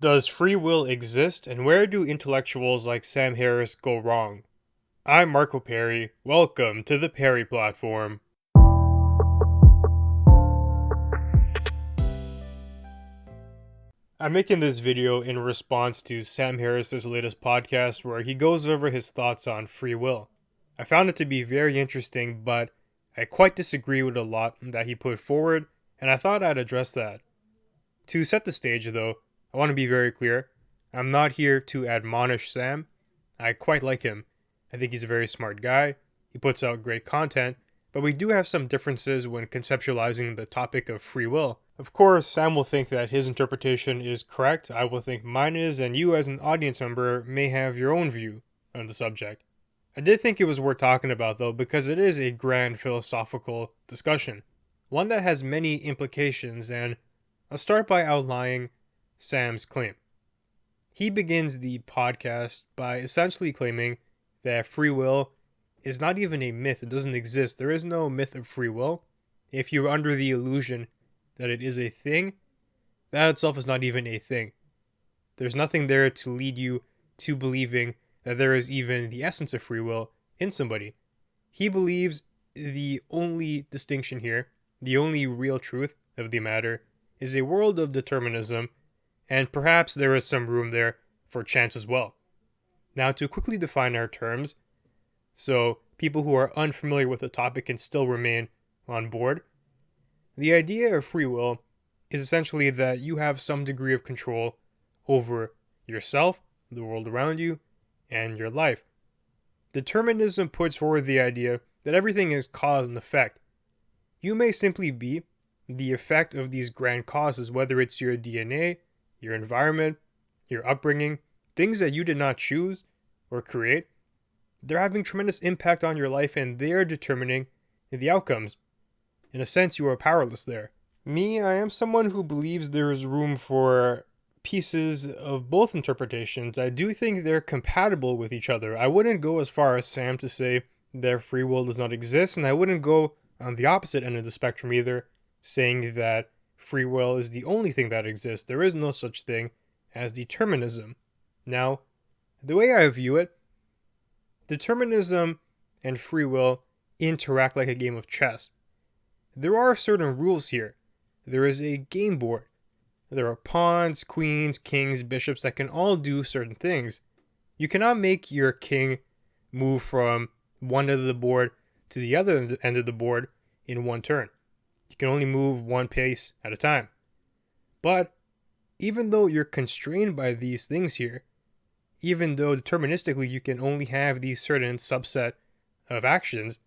Does free will exist, and where do intellectuals like Sam Harris go wrong? I'm Marco Perry. Welcome to the Perry Platform. I'm making this video in response to Sam Harris's latest podcast where he goes over his thoughts on free will. I found it to be very interesting, but I quite disagree with a lot that he put forward, and I thought I'd address that. To set the stage, though, I want to be very clear. I'm not here to admonish Sam. I quite like him. I think he's a very smart guy. He puts out great content, but we do have some differences when conceptualizing the topic of free will. Of course, Sam will think that his interpretation is correct, I will think mine is, and you as an audience member may have your own view on the subject. I did think it was worth talking about though, because it is a grand philosophical discussion, one that has many implications, and I'll start by outlining Sam's claim. He begins the podcast by essentially claiming that free will is not even a myth. It doesn't exist. There is no myth of free will. If you're under the illusion that it is a thing, that itself is not even a thing. There's nothing there to lead you to believing that there is even the essence of free will in somebody. He believes the only distinction here, the only real truth of the matter, is a world of determinism, and perhaps there is some room there for chance as well. Now, to quickly define our terms, so people who are unfamiliar with the topic can still remain on board, the idea of free will is essentially that you have some degree of control over yourself, the world around you, and your life. Determinism puts forward the idea that everything is cause and effect. You may simply be the effect of these grand causes, whether it's your DNA, your environment, your upbringing, things that you did not choose or create. They're having tremendous impact on your life, and they're determining the outcomes. In a sense, you are powerless there. Me, I am someone who believes there is room for pieces of both interpretations. I do think they're compatible with each other. I wouldn't go as far as Sam to say that free will does not exist, and I wouldn't go on the opposite end of the spectrum either, saying that free will is the only thing that exists. There is no such thing as determinism. Now, the way I view it, determinism and free will interact like a game of chess. There are certain rules here. There is a game board. There are pawns, queens, kings, bishops that can all do certain things. You cannot make your king move from one end of the board to the other end of the board in one turn. You can only move one pace at a time. But even though you're constrained by these things here, even though deterministically you can only have these certain subset of actions,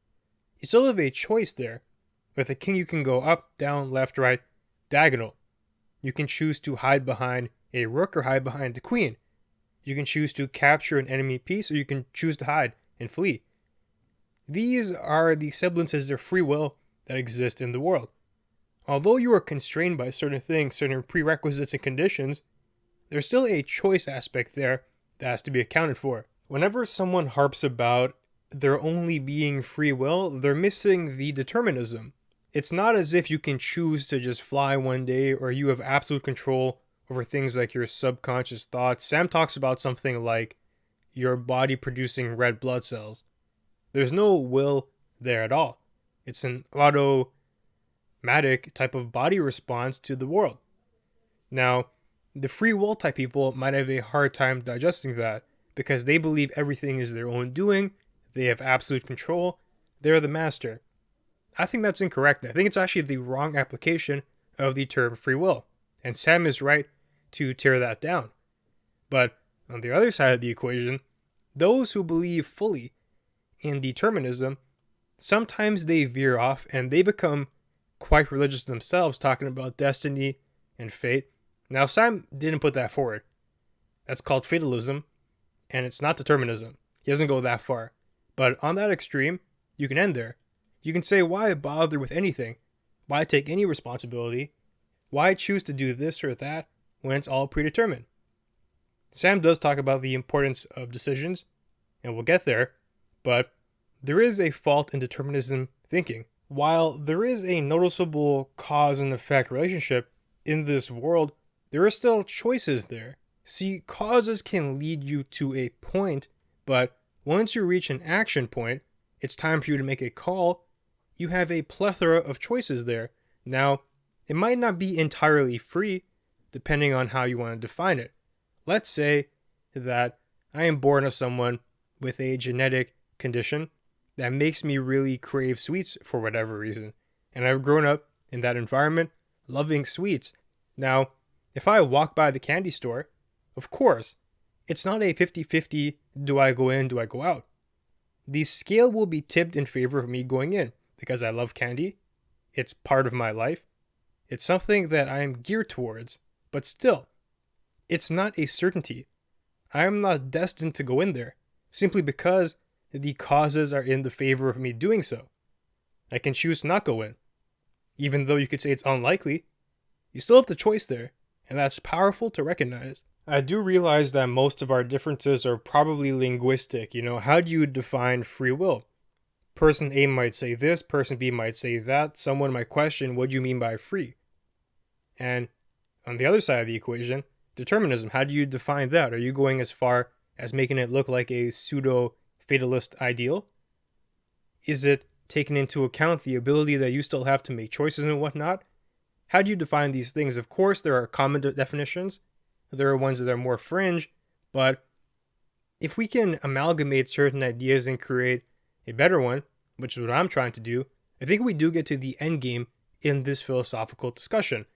you still have a choice there. With a king, you can go up, down, left, right, diagonal. You can choose to hide behind a rook or hide behind the queen. You can choose to capture an enemy piece, or you can choose to hide and flee. These are the semblances of free will that exist in the world. Although you are constrained by certain things, certain prerequisites and conditions, there's still a choice aspect there that has to be accounted for. Whenever someone harps about there only being free will, they're missing the determinism. It's not as if you can choose to just fly one day, or you have absolute control over things like your subconscious thoughts. Sam talks about something like your body producing red blood cells. There's no will there at all. It's an automatic type of body response to the world. Now, the free will type people might have a hard time digesting that because they believe everything is their own doing, they have absolute control, they're the master. I think that's incorrect. I think it's actually the wrong application of the term free will, and Sam is right to tear that down. But on the other side of the equation, those who believe fully in determinism, sometimes they veer off and they become quite religious themselves, talking about destiny and fate. Now, Sam didn't put that forward. That's called fatalism, and it's not determinism. He doesn't go that far. But on that extreme, you can end there. You can say, why bother with anything? Why take any responsibility? Why choose to do this or that when it's all predetermined? Sam does talk about the importance of decisions, and we'll get there, but there is a fault in determinism thinking. While there is a noticeable cause and effect relationship in this world, there are still choices there. See, causes can lead you to a point, but once you reach an action point, it's time for you to make a call. You have a plethora of choices there. Now, it might not be entirely free, depending on how you want to define it. Let's say that I am born as someone with a genetic condition that makes me really crave sweets for whatever reason. And I've grown up in that environment loving sweets. Now, if I walk by the candy store, of course, it's not a 50-50, do I go in, do I go out? The scale will be tipped in favor of me going in because I love candy. It's part of my life. It's something that I am geared towards, but still, it's not a certainty. I am not destined to go in there simply because the causes are in the favor of me doing so. I can choose to not go in. Even though you could say it's unlikely, you still have the choice there, and that's powerful to recognize. I do realize that most of our differences are probably linguistic. How do you define free will? Person A might say this, person B might say that. Someone might question, what do you mean by free? And on the other side of the equation, determinism, how do you define that? Are you going as far as making it look like a pseudo-fatalist ideal? Is it taking into account the ability that you still have to make choices and whatnot? How do you define these things? Of course, there are common definitions. There are ones that are more fringe, but if we can amalgamate certain ideas and create a better one, which is what I'm trying to do, I think we do get to the end game in this philosophical discussion.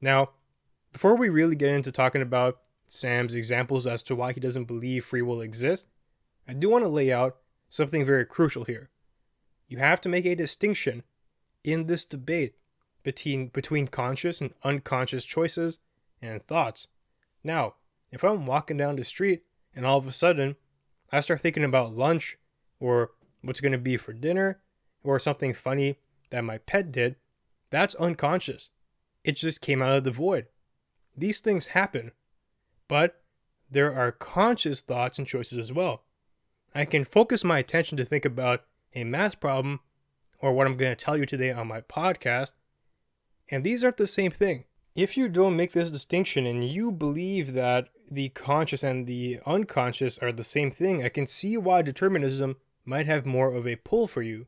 Now, before we really get into talking about Sam's examples as to why he doesn't believe free will exists, I do want to lay out something very crucial here. You have to make a distinction in this debate between conscious and unconscious choices and thoughts. Now, if I'm walking down the street and all of a sudden I start thinking about lunch or what's going to be for dinner or something funny that my pet did, that's unconscious. It just came out of the void. These things happen, but there are conscious thoughts and choices as well. I can focus my attention to think about a math problem or what I'm going to tell you today on my podcast, and these aren't the same thing. If you don't make this distinction and you believe that the conscious and the unconscious are the same thing, I can see why determinism might have more of a pull for you.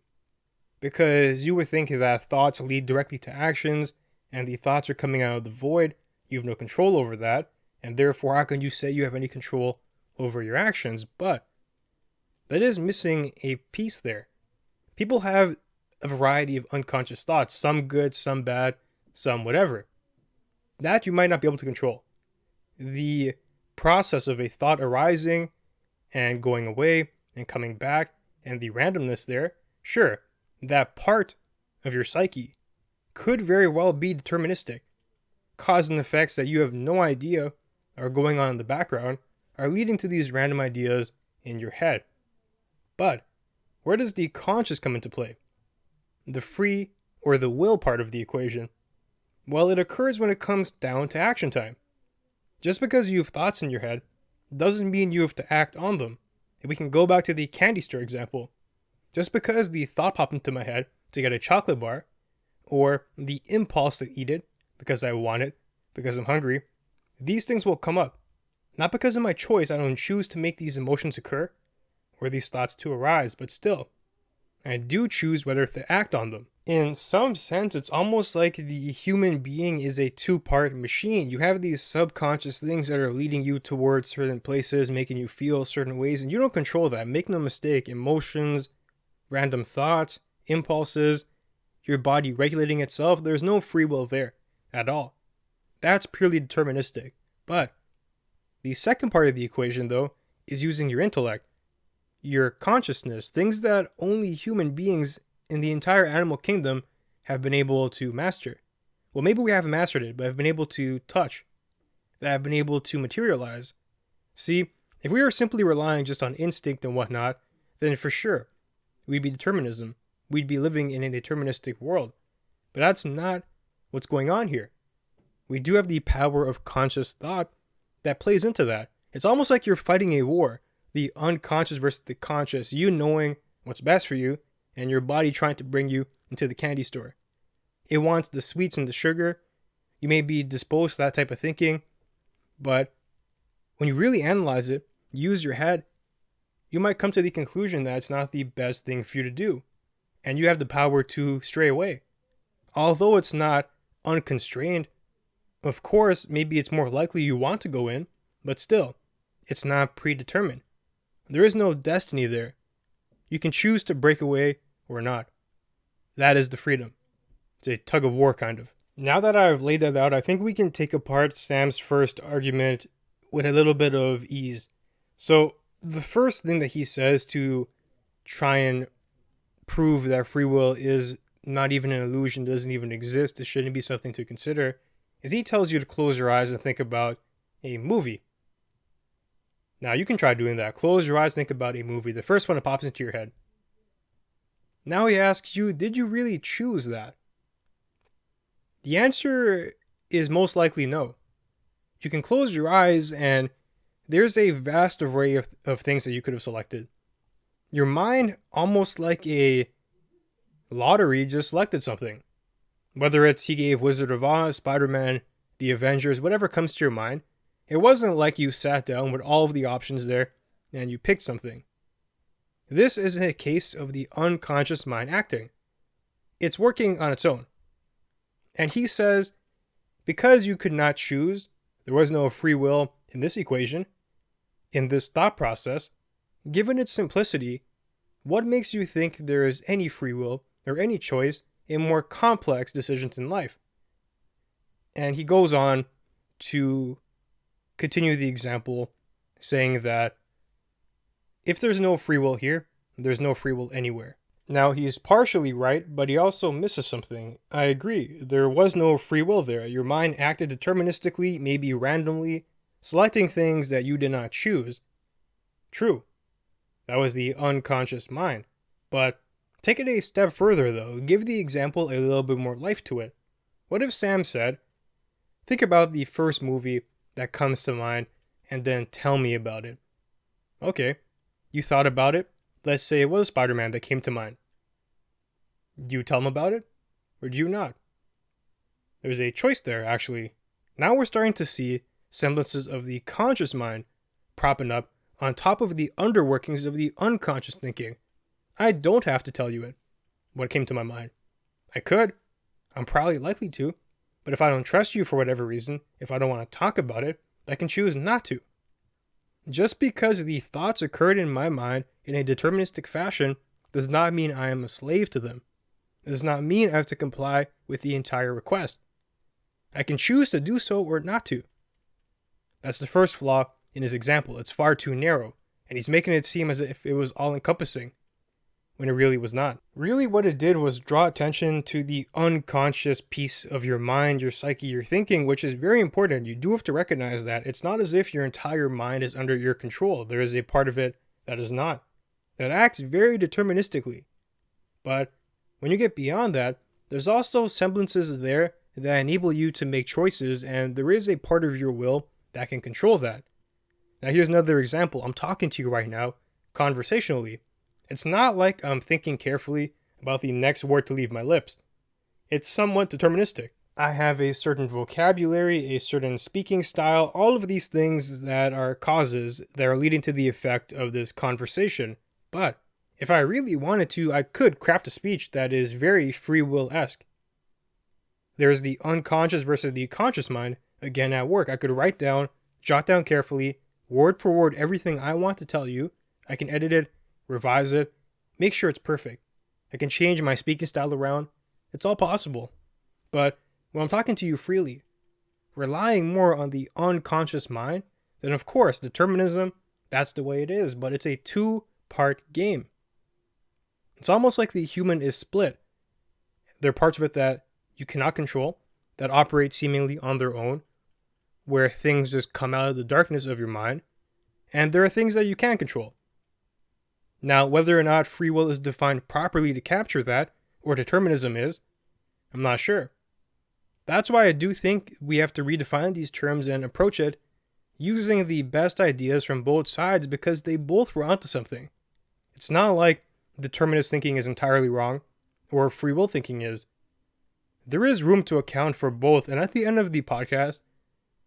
Because you would think that thoughts lead directly to actions, and the thoughts are coming out of the void, you have no control over that, and therefore how can you say you have any control over your actions? But that is missing a piece there. People have a variety of unconscious thoughts, some good, some bad, some whatever. That you might not be able to control. The process of a thought arising and going away and coming back and the randomness there, sure, that part of your psyche could very well be deterministic. Cause and effects that you have no idea are going on in the background are leading to these random ideas in your head. But where does the conscious come into play? The free or the will part of the equation? Well, it occurs when it comes down to action time. Just because you have thoughts in your head doesn't mean you have to act on them. If we can go back to the candy store example, just because the thought popped into my head to get a chocolate bar, or the impulse to eat it because I want it, because I'm hungry, these things will come up. Not because of my choice, I don't choose to make these emotions occur, or these thoughts to arise, but still, I do choose whether to act on them. In some sense, it's almost like the human being is a two-part machine. You have these subconscious things that are leading you towards certain places, making you feel certain ways, and you don't control that. Make no mistake, emotions, random thoughts, impulses, your body regulating itself, there's no free will there at all. That's purely deterministic. But the second part of the equation, though, is using your intellect, your consciousness, things that only human beings in the entire animal kingdom have been able to master. Well, maybe we haven't mastered it, but have been able to touch, that have been able to materialize. See, if we were simply relying just on instinct and whatnot, then for sure, we'd be determinism. We'd be living in a deterministic world. But that's not what's going on here. We do have the power of conscious thought that plays into that. It's almost like you're fighting a war. The unconscious versus the conscious, you knowing what's best for you, and your body trying to bring you into the candy store. It wants the sweets and the sugar. You may be disposed to that type of thinking, but when you really analyze it, use your head, you might come to the conclusion that it's not the best thing for you to do, and you have the power to stray away. Although it's not unconstrained, of course, maybe it's more likely you want to go in, but still, it's not predetermined. There is no destiny there. You can choose to break away or not. That is the freedom. It's a tug of war, kind of. Now that I've laid that out, I think we can take apart Sam's first argument with a little bit of ease. So, the first thing that he says to try and prove that free will is not even an illusion, doesn't even exist, it shouldn't be something to consider, is he tells you to close your eyes and think about a movie. Now, you can try doing that. Close your eyes, think about a movie, the first one that pops into your head. Now he asks you, did you really choose that? The answer is most likely no. You can close your eyes and there's a vast array of things that you could have selected. Your mind, almost like a lottery, just selected something. Whether it's he gave Wizard of Oz, Spider-Man, the Avengers, whatever comes to your mind, it wasn't like you sat down with all of the options there and you picked something. This is a case of the unconscious mind acting. It's working on its own. And he says, because you could not choose, there was no free will in this equation, in this thought process, given its simplicity, what makes you think there is any free will or any choice in more complex decisions in life? And he goes on to continue the example, saying that if there's no free will here, there's no free will anywhere. Now, he's partially right, but he also misses something. I agree, there was no free will there. Your mind acted deterministically, maybe randomly, selecting things that you did not choose. True. That was the unconscious mind. But take it a step further, though. Give the example a little bit more life to it. What if Sam said, think about the first movie that comes to mind, and then tell me about it. Okay, you thought about it. Let's say it was Spider-Man that came to mind. Do you tell him about it? Or do you not? There's a choice there, actually. Now we're starting to see semblances of the conscious mind propping up on top of the underworkings of the unconscious thinking. I don't have to tell you it, what came to my mind. I could. I'm probably likely to. But if I don't trust you for whatever reason, if I don't want to talk about it, I can choose not to. Just because the thoughts occurred in my mind in a deterministic fashion does not mean I am a slave to them. It does not mean I have to comply with the entire request. I can choose to do so or not to. That's the first flaw in his example. It's far too narrow, and he's making it seem as if it was all-encompassing, when it really was not. Really what it did was draw attention to the unconscious piece of your mind, your psyche, your thinking, which is very important. You do have to recognize that. It's not as if your entire mind is under your control. There is a part of it that is not, that acts very deterministically. But when you get beyond that, there's also semblances there that enable you to make choices, and there is a part of your will that can control that. Now here's another example. I'm talking to you right now, conversationally. It's not like I'm thinking carefully about the next word to leave my lips. It's somewhat deterministic. I have a certain vocabulary, a certain speaking style, all of these things that are causes that are leading to the effect of this conversation. But if I really wanted to, I could craft a speech that is very free will-esque. There's the unconscious versus the conscious mind, again at work. I could write down, jot down carefully, word for word everything I want to tell you. I can edit it, revise it, make sure it's perfect. I can change my speaking style around. It's all possible. But when I'm talking to you freely, relying more on the unconscious mind, then of course, determinism, that's the way it is. But it's a two-part game. It's almost like the human is split. There are parts of it that you cannot control, that operate seemingly on their own, where things just come out of the darkness of your mind. And there are things that you can control. Now, whether or not free will is defined properly to capture that, or determinism is, I'm not sure. That's why I do think we have to redefine these terms and approach it using the best ideas from both sides, because they both were onto something. It's not like determinist thinking is entirely wrong, or free will thinking is. There is room to account for both, and at the end of the podcast,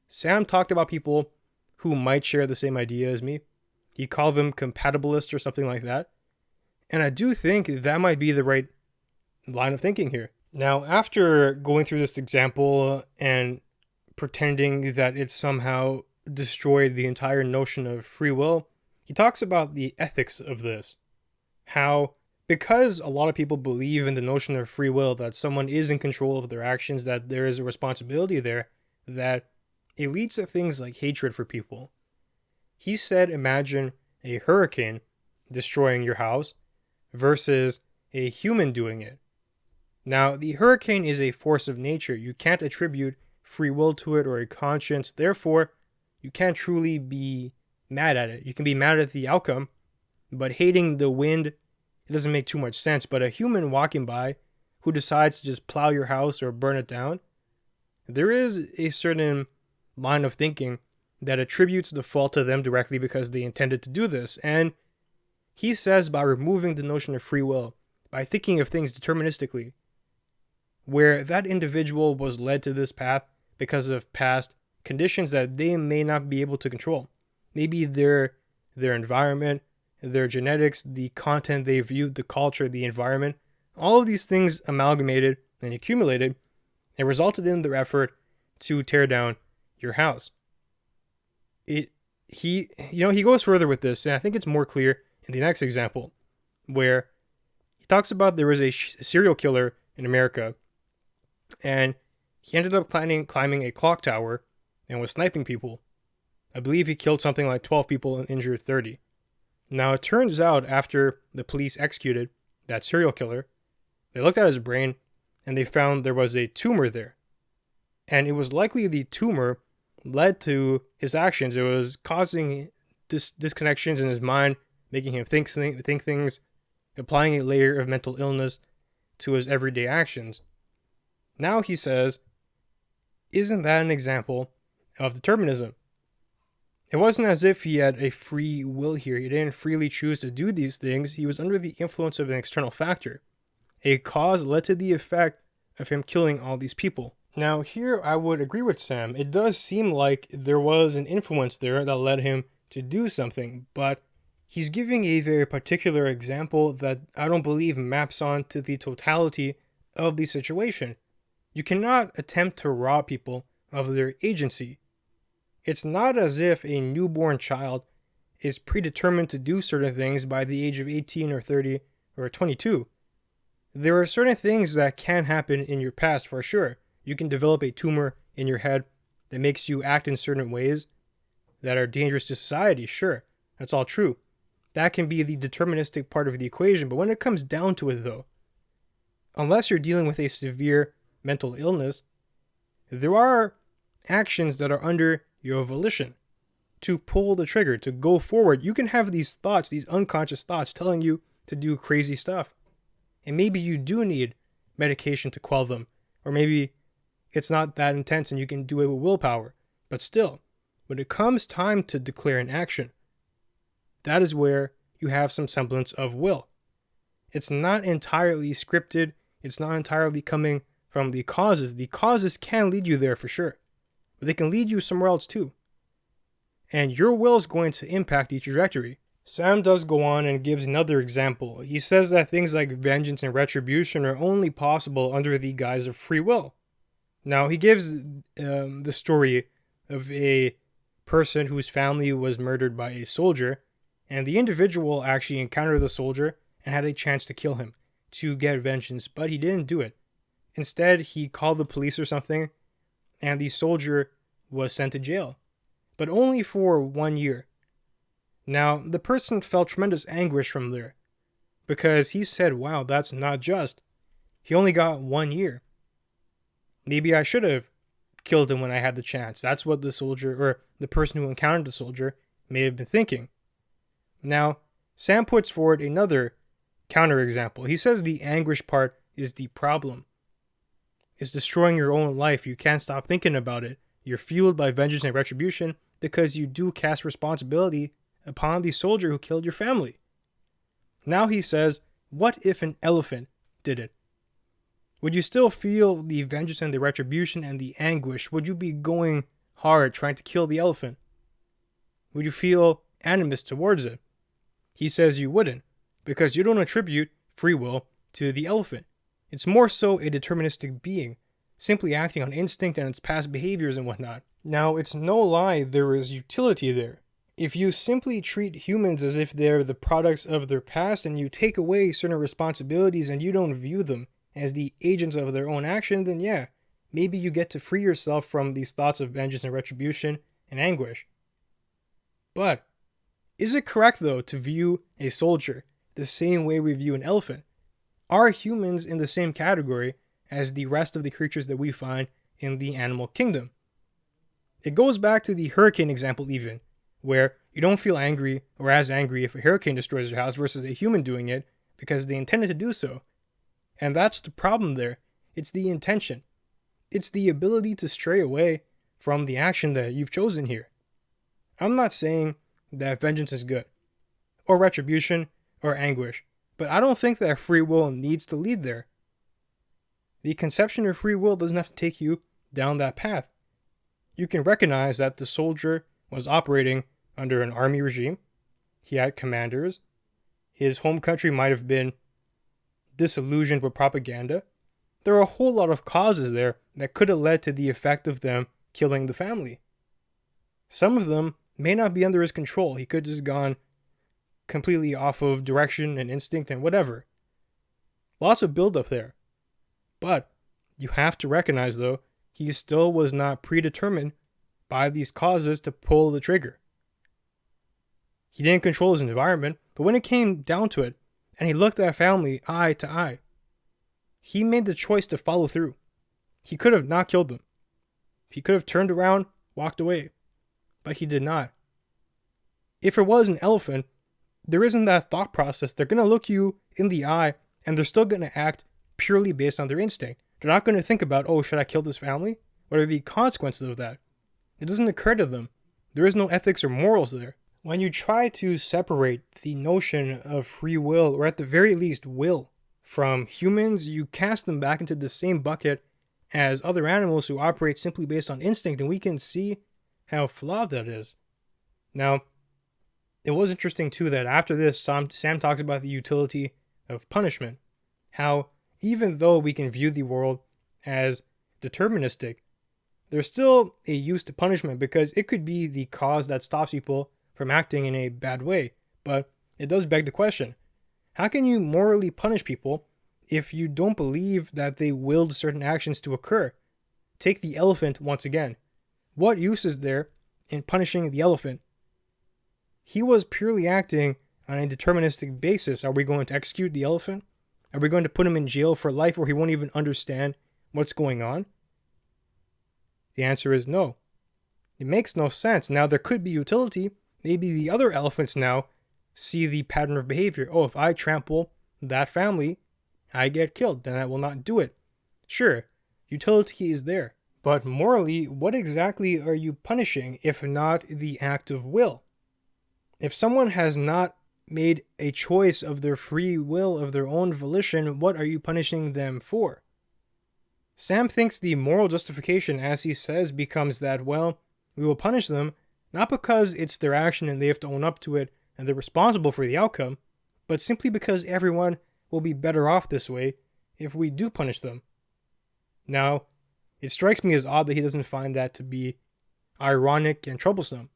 Sam talked about people who might share the same idea as me. He called them compatibilist or something like that. And I do think that might be the right line of thinking here. Now, after going through this example and pretending that it somehow destroyed the entire notion of free will, he talks about the ethics of this. How, because a lot of people believe in the notion of free will, that someone is in control of their actions, that there is a responsibility there, that it leads to things like hatred for people. He said, imagine a hurricane destroying your house versus a human doing it. Now, the hurricane is a force of nature. You can't attribute free will to it or a conscience. Therefore, you can't truly be mad at it. You can be mad at the outcome, but hating the wind, it doesn't make too much sense. But a human walking by who decides to just plow your house or burn it down, there is a certain line of thinking that attributes the fault to them directly because they intended to do this. And he says by removing the notion of free will, by thinking of things deterministically, where that individual was led to this path because of past conditions that they may not be able to control. Maybe their environment, their genetics, the content they viewed, the culture, the environment, all of these things amalgamated and accumulated and resulted in their effort to tear down your house. He goes further with this, and I think it's more clear in the next example, where he talks about there was a serial killer in America, and he ended up climbing a clock tower and was sniping people. I believe he killed something like 12 people and injured 30. Now, it turns out after the police executed that serial killer, they looked at his brain and they found there was a tumor there. And it was likely the tumor led to his actions. It was causing disconnections in his mind, making him think things, applying a layer of mental illness to his everyday actions. Now he says, isn't that an example of determinism? It wasn't as if he had a free will here. He didn't freely choose to do these things. He was under the influence of an external factor. A cause led to the effect of him killing all these people. Now here I would agree with Sam. It does seem like there was an influence there that led him to do something, but he's giving a very particular example that I don't believe maps onto the totality of the situation. You cannot attempt to rob people of their agency. It's not as if a newborn child is predetermined to do certain things by the age of 18 or 30 or 22. There are certain things that can happen in your past for sure. You can develop a tumor in your head that makes you act in certain ways that are dangerous to society. Sure, that's all true. That can be the deterministic part of the equation. But when it comes down to it though, unless you're dealing with a severe mental illness, there are actions that are under your volition to pull the trigger, to go forward. You can have these thoughts, these unconscious thoughts telling you to do crazy stuff. And maybe you do need medication to quell them. Or maybe it's not that intense and you can do it with willpower. But still, when it comes time to declare an action, that is where you have some semblance of will. It's not entirely scripted. It's not entirely coming from the causes. The causes can lead you there for sure, but they can lead you somewhere else too. And your will is going to impact the trajectory. Sam does go on and gives another example. He says that things like vengeance and retribution are only possible under the guise of free will. Now, he gives the story of a person whose family was murdered by a soldier, and the individual actually encountered the soldier and had a chance to kill him to get vengeance, but he didn't do it. Instead, he called the police or something, and the soldier was sent to jail, but only for 1 year. Now, the person felt tremendous anguish from there, because he said, wow, that's not just. He only got 1 year. Maybe I should have killed him when I had the chance. That's what the soldier, or the person who encountered the soldier, may have been thinking. Now, Sam puts forward another counterexample. He says the anguish part is the problem. It's destroying your own life. You can't stop thinking about it. You're fueled by vengeance and retribution because you do cast responsibility upon the soldier who killed your family. Now he says, what if an elephant did it? Would you still feel the vengeance and the retribution and the anguish? Would you be going hard trying to kill the elephant? would you feel animus towards it? He says you wouldn't, because you don't attribute free will to the elephant. It's more so a deterministic being, simply acting on instinct and its past behaviors and whatnot. Now, it's no lie there is utility there. If you simply treat humans as if they're the products of their past and you take away certain responsibilities and you don't view them as the agents of their own action, then yeah, maybe you get to free yourself from these thoughts of vengeance and retribution and anguish. But is it correct, though, to view a soldier the same way we view an elephant? Are humans in the same category as the rest of the creatures that we find in the animal kingdom? It goes back to the hurricane example even, where you don't feel angry or as angry if a hurricane destroys your house versus a human doing it because they intended to do so. And that's the problem there. It's the intention. It's the ability to stray away from the action that you've chosen here. I'm not saying that vengeance is good, or retribution, or anguish, but I don't think that free will needs to lead there. The conception of free will doesn't have to take you down that path. You can recognize that the soldier was operating under an army regime. He had commanders. His home country might have been disillusioned with propaganda. There are a whole lot of causes there that could have led to the effect of them killing the family. Some of them may not be under his control. He could have just gone completely off of direction and instinct and whatever. Lots of buildup there. But you have to recognize, though, he still was not predetermined by these causes to pull the trigger. He didn't control his environment, but when it came down to it, and he looked at family eye to eye, he made the choice to follow through. He could have not killed them. He could have turned around, walked away, but he did not. If it was an elephant, there isn't that thought process. They're going to look you in the eye, and they're still going to act purely based on their instinct. They're not going to think about, oh, should I kill this family? What are the consequences of that? It doesn't occur to them. There is no ethics or morals there. When you try to separate the notion of free will, or at the very least will, from humans, you cast them back into the same bucket as other animals who operate simply based on instinct, and we can see how flawed that is. Now, it was interesting too that after this, Sam talks about the utility of punishment. How even though we can view the world as deterministic, there's still a use to punishment because it could be the cause that stops people from acting in a bad way. But it does beg the question, how can you morally punish people if you don't believe that they willed certain actions to occur? Take the elephant once again. What use is there in punishing the elephant? He was purely acting on a deterministic basis. Are we going to execute the elephant? Are we going to put him in jail for life where he won't even understand what's going on? The answer is no. It makes no sense. Now, there could be utility. Maybe the other elephants now see the pattern of behavior. Oh, if I trample that family, I get killed. Then I will not do it. Sure, utility is there. But morally, what exactly are you punishing if not the act of will? If someone has not made a choice of their free will, of their own volition, what are you punishing them for? Sam thinks the moral justification, as he says, becomes that, well, we will punish them, not because it's their action and they have to own up to it and they're responsible for the outcome, but simply because everyone will be better off this way if we do punish them. Now, it strikes me as odd that he doesn't find that to be ironic and troublesome.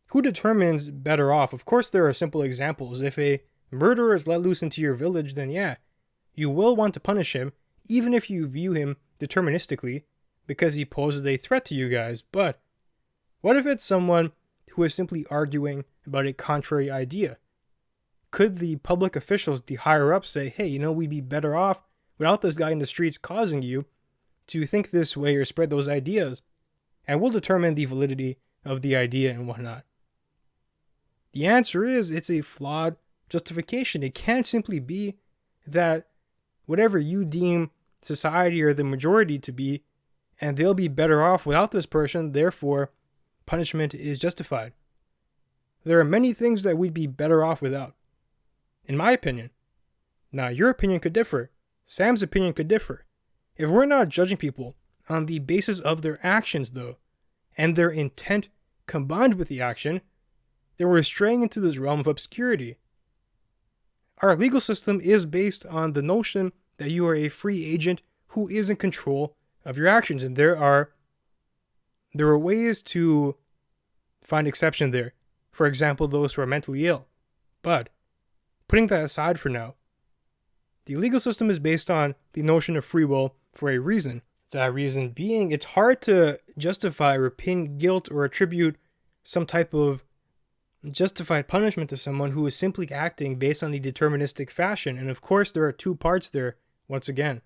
Who determines better off? Of course, there are simple examples. If a murderer is let loose into your village, then yeah, you will want to punish him, even if you view him deterministically, because he poses a threat to you guys. But what if it's someone who is simply arguing about a contrary idea? Could the public officials, the higher ups, say, hey, we'd be better off without this guy in the streets causing you to think this way or spread those ideas, and we'll determine the validity of the idea and whatnot? The answer is it's a flawed justification. It can't simply be that whatever you deem society or the majority to be, and they'll be better off without this person, therefore punishment is justified. There are many things that we'd be better off without, in my opinion. Now, your opinion could differ. Sam's opinion could differ. If we're not judging people on the basis of their actions, though, and their intent combined with the action, then we're straying into this realm of obscurity. Our legal system is based on the notion that you are a free agent who is in control of your actions, and there are ways to find exception there. For example, those who are mentally ill. But putting that aside for now, the legal system is based on the notion of free will for a reason. That reason being, it's hard to justify or pin guilt or attribute some type of justified punishment to someone who is simply acting based on the deterministic fashion. And of course, there are two parts there. Once again,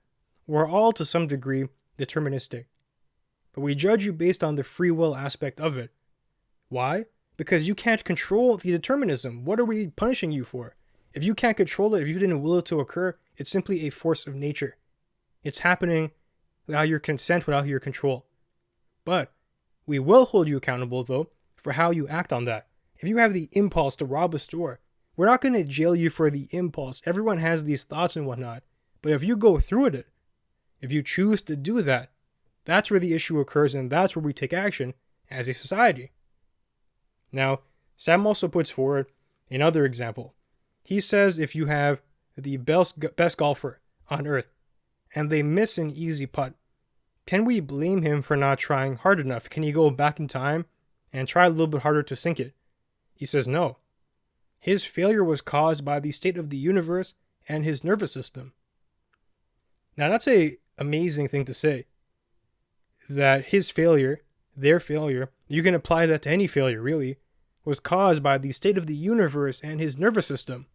we're all to some degree deterministic, but we judge you based on the free will aspect of it. Why? Because you can't control the determinism. What are we punishing you for? If you can't control it, if you didn't will it to occur, it's simply a force of nature. It's happening without your consent, without your control. But we will hold you accountable, though, for how you act on that. If you have the impulse to rob a store, we're not going to jail you for the impulse. Everyone has these thoughts and whatnot. But if you go through it, if you choose to do that, that's where the issue occurs, and that's where we take action as a society. Now, Sam also puts forward another example. He says if you have the best golfer on earth and they miss an easy putt, can we blame him for not trying hard enough? Can he go back in time and try a little bit harder to sink it? He says no. His failure was caused by the state of the universe and his nervous system. Now, that's an amazing thing to say. That his failure, their failure, you can apply that to any failure really, was caused by the state of the universe and his nervous system.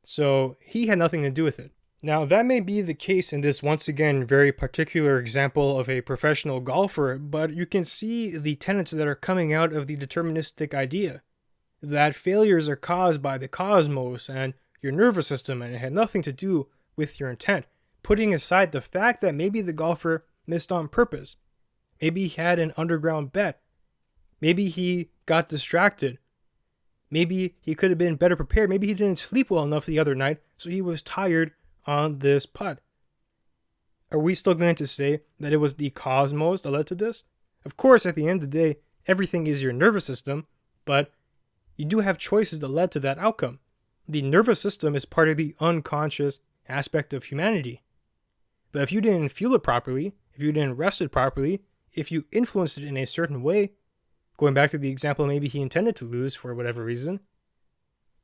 So he had nothing to do with it. Now, that may be the case in this, once again, very particular example of a professional golfer, but you can see the tenets that are coming out of the deterministic idea. That failures are caused by the cosmos and your nervous system, and it had nothing to do with your intent. Putting aside the fact that maybe the golfer missed on purpose. Maybe he had an underground bet. Maybe he got distracted. Maybe he could have been better prepared. Maybe he didn't sleep well enough the other night, so he was tired on this putt. Are we still going to say that it was the cosmos that led to this? Of course, at the end of the day, everything is your nervous system, but you do have choices that led to that outcome. The nervous system is part of the unconscious aspect of humanity. But if you didn't fuel it properly, if you didn't rest it properly, if you influenced it in a certain way, going back to the example maybe he intended to lose for whatever reason,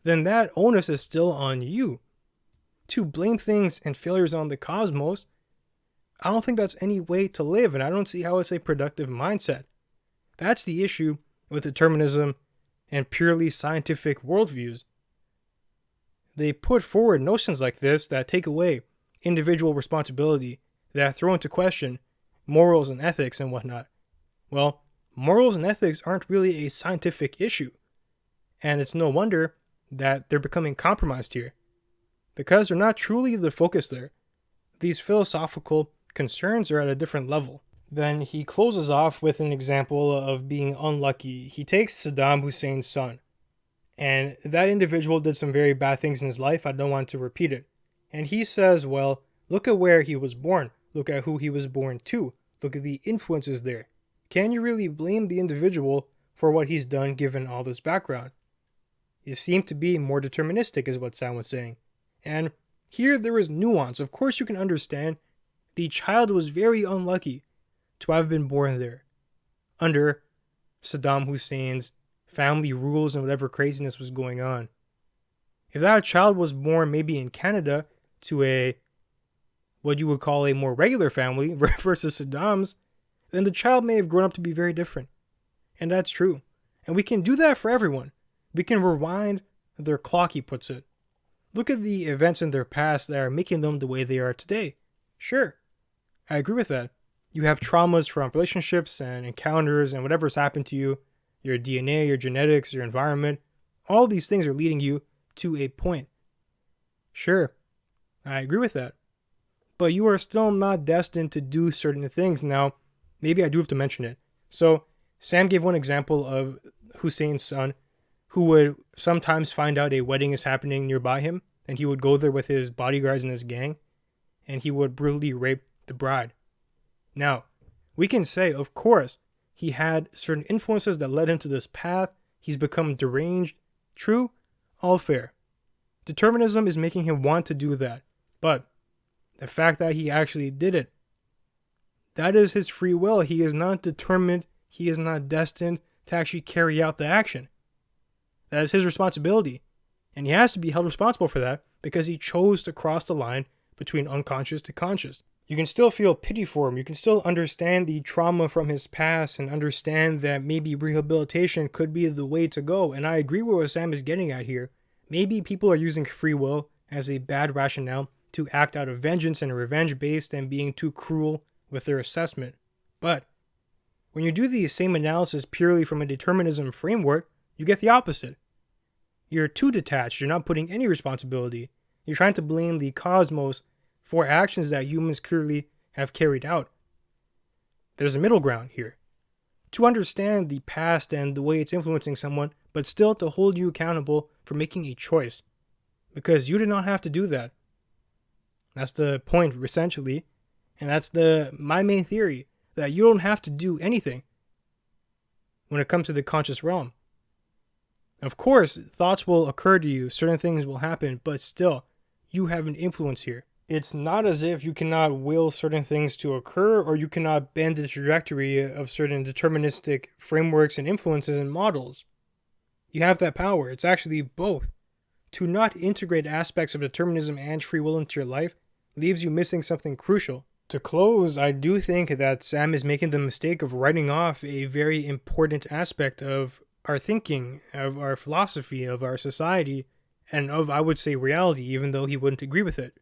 then that onus is still on you. To blame things and failures on the cosmos, I don't think that's any way to live, and I don't see how it's a productive mindset. That's the issue with determinism and purely scientific worldviews. They put forward notions like this that take away individual responsibility, that throw into question morals and ethics and whatnot. Well, morals and ethics aren't really a scientific issue, and it's no wonder that they're becoming compromised here, because they're not truly the focus there. These philosophical concerns are at a different level. Then he closes off with an example of being unlucky. He takes Saddam Hussein's son, and that individual did some very bad things in his life. I don't want to repeat it. And he says, well, look at where he was born. Look at who he was born to. Look at the influences there. Can you really blame the individual for what he's done given all this background? You seem to be more deterministic, is what Sam was saying. And here there is nuance. Of course you can understand the child was very unlucky to have been born there, under Saddam Hussein's family rules and whatever craziness was going on. If that child was born maybe in Canada to a, what you would call a more regular family versus Saddam's, then the child may have grown up to be very different. And that's true. And we can do that for everyone. We can rewind their clock, he puts it. Look at the events in their past that are making them the way they are today. Sure, I agree with that. You have traumas from relationships and encounters and whatever's happened to you, your DNA, your genetics, your environment. All these things are leading you to a point. Sure, I agree with that. But you are still not destined to do certain things. Now, maybe I do have to mention it. So, Sam gave one example of Hussein's son, who would sometimes find out a wedding is happening nearby him, and he would go there with his bodyguards and his gang, and he would brutally rape the bride. Now, we can say, of course, he had certain influences that led him to this path, he's become deranged. True, all fair. Determinism is making him want to do that. But the fact that he actually did it, that is his free will. He is not determined, he is not destined to actually carry out the action. That is his responsibility. And he has to be held responsible for that because he chose to cross the line between unconscious to conscious. You can still feel pity for him. You can still understand the trauma from his past and understand that maybe rehabilitation could be the way to go. And I agree with what Sam is getting at here. Maybe people are using free will as a bad rationale to act out of vengeance and revenge based and being too cruel with their assessment. But when you do the same analysis purely from a determinism framework, you get the opposite. You're too detached. You're not putting any responsibility. You're trying to blame the cosmos for actions that humans clearly have carried out. There's a middle ground here. To understand the past and the way it's influencing someone, but still to hold you accountable for making a choice. Because you did not have to do that. That's the point, essentially. And that's my main theory, that you don't have to do anything when it comes to the conscious realm. Of course, thoughts will occur to you, certain things will happen, but still, you have an influence here. It's not as if you cannot will certain things to occur or you cannot bend the trajectory of certain deterministic frameworks and influences and models. You have that power. It's actually both. To not integrate aspects of determinism and free will into your life leaves you missing something crucial. To close, I do think that Sam is making the mistake of writing off a very important aspect of our thinking, of our philosophy, of our society, and of, I would say, reality, even though he wouldn't agree with it.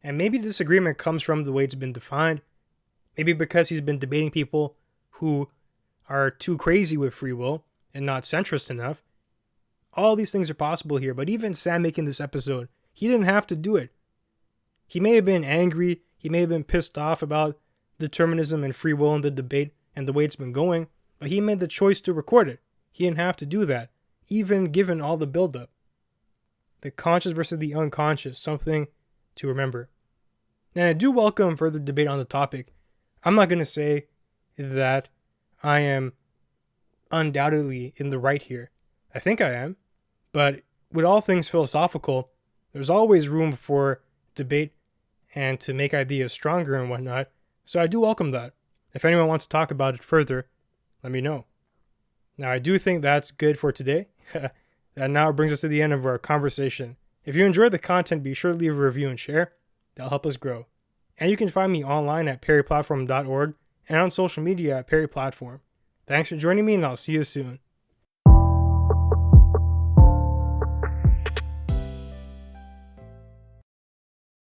And maybe the disagreement comes from the way it's been defined. Maybe because he's been debating people who are too crazy with free will and not centrist enough. All these things are possible here, but even Sam making this episode, he didn't have to do it. He may have been angry, he may have been pissed off about determinism and free will in the debate and the way it's been going, but he made the choice to record it. He didn't have to do that, even given all the buildup. The conscious versus the unconscious, something to remember. And I do welcome further debate on the topic. I'm not going to say that I am undoubtedly in the right here. I think I am. But with all things philosophical, there's always room for debate and to make ideas stronger and whatnot. So I do welcome that. If anyone wants to talk about it further, let me know. Now, I do think that's good for today. That now brings us to the end of our conversation. If you enjoyed the content, be sure to leave a review and share. That'll help us grow. And you can find me online at perryplatform.org and on social media at perryplatform. Thanks for joining me, and I'll see you soon.